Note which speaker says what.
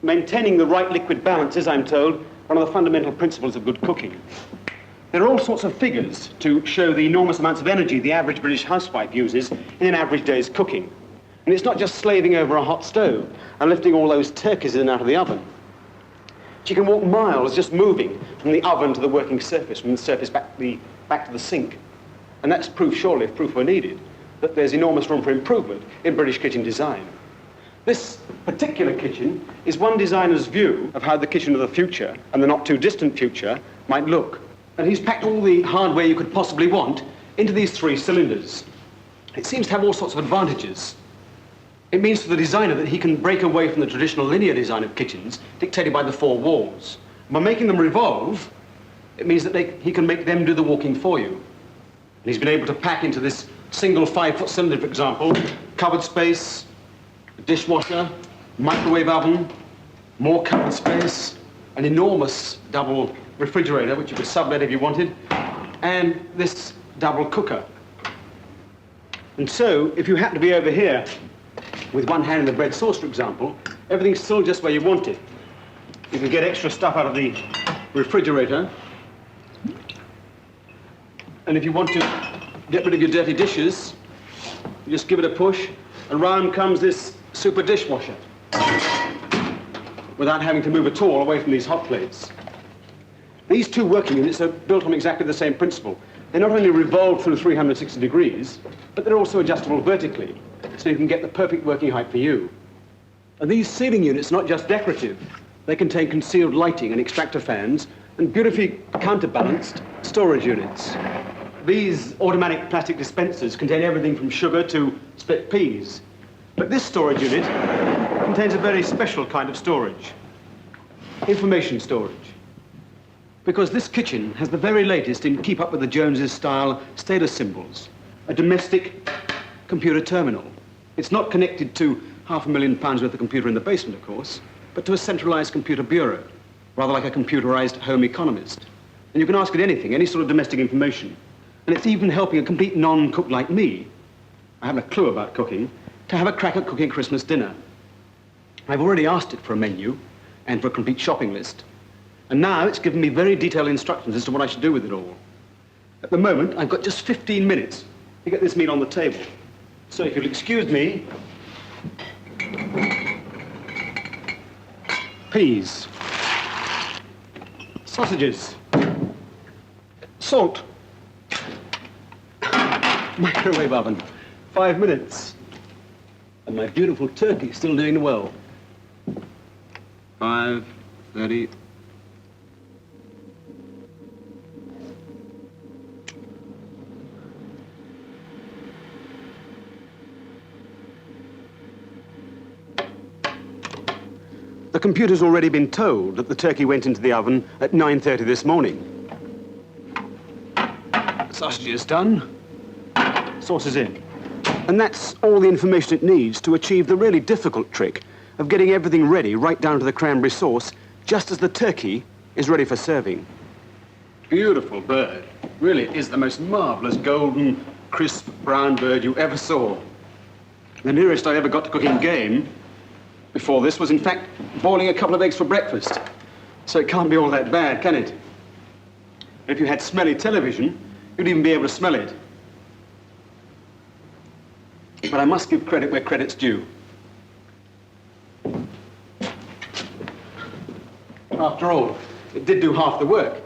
Speaker 1: Maintaining the right liquid balance is, I'm told, one of the fundamental principles of good cooking. There are all sorts of figures to show the enormous amounts of energy the average British housewife uses in an average day's cooking. And it's not just slaving over a hot stove and lifting all those turkeys in and out of the oven. She can walk miles just moving from the oven to the working surface, from the surface back to the sink. And that's proof, surely, if proof were needed, that there's enormous room for improvement in British kitchen design. This particular kitchen is one designer's view of how the kitchen of the future, and the not too distant future, might look. And he's packed all the hardware you could possibly want into these 3 cylinders. It seems to have all sorts of advantages. It means to the designer that he can break away from the traditional linear design of kitchens dictated by the 4 walls. By making them revolve, it means that he can make them do the walking for you. And he's been able to pack into this single 5-foot cylinder, for example, cupboard space, a dishwasher, microwave oven, more cupboard space, an enormous double refrigerator, which you could sublet if you wanted, and this double cooker. And so, if you happen to be over here with one hand in the bread sauce, for example, everything's still just where you want it. You can get extra stuff out of the refrigerator. And if you want to get rid of your dirty dishes, you just give it a push, and round comes this super dishwasher without having to move at all away from these hot plates. These 2 working units are built on exactly the same principle. They not only revolve through 360 degrees, but they're also adjustable vertically, so you can get the perfect working height for you. And these ceiling units are not just decorative. They contain concealed lighting and extractor fans and beautifully counterbalanced storage units. These automatic plastic dispensers contain everything from sugar to split peas. But this storage unit contains a very special kind of storage, information storage. Because this kitchen has the very latest in Keep Up with the Joneses style status symbols, a domestic computer terminal. It's not connected to £500,000 worth of computer in the basement, of course, but to a centralized computer bureau, rather like a computerized home economist. And you can ask it anything, any sort of domestic information. And it's even helping a complete non-cook like me, I haven't a clue about cooking, to have a crack at cooking Christmas dinner. I've already asked it for a menu and for a complete shopping list. And now it's given me very detailed instructions as to what I should do with it all. At the moment, I've got just 15 minutes to get this meal on the table. So if you'll excuse me, peas, sausages, salt, microwave oven, 5 minutes, and my beautiful turkey still doing well. 5:30. The computer's already been told that the turkey went into the oven at 9:30 this morning. Sausage is done. Sauce is in. And that's all the information it needs to achieve the really difficult trick of getting everything ready right down to the cranberry sauce just as the turkey is ready for serving. Beautiful bird. Really, it is the most marvelous golden, crisp brown bird you ever saw. The nearest I ever got to cooking game before this was, in fact, boiling a couple of eggs for breakfast. So it can't be all that bad, can it? If you had smelly television, you'd even be able to smell it. But I must give credit where credit's due. After all, it did do half the work.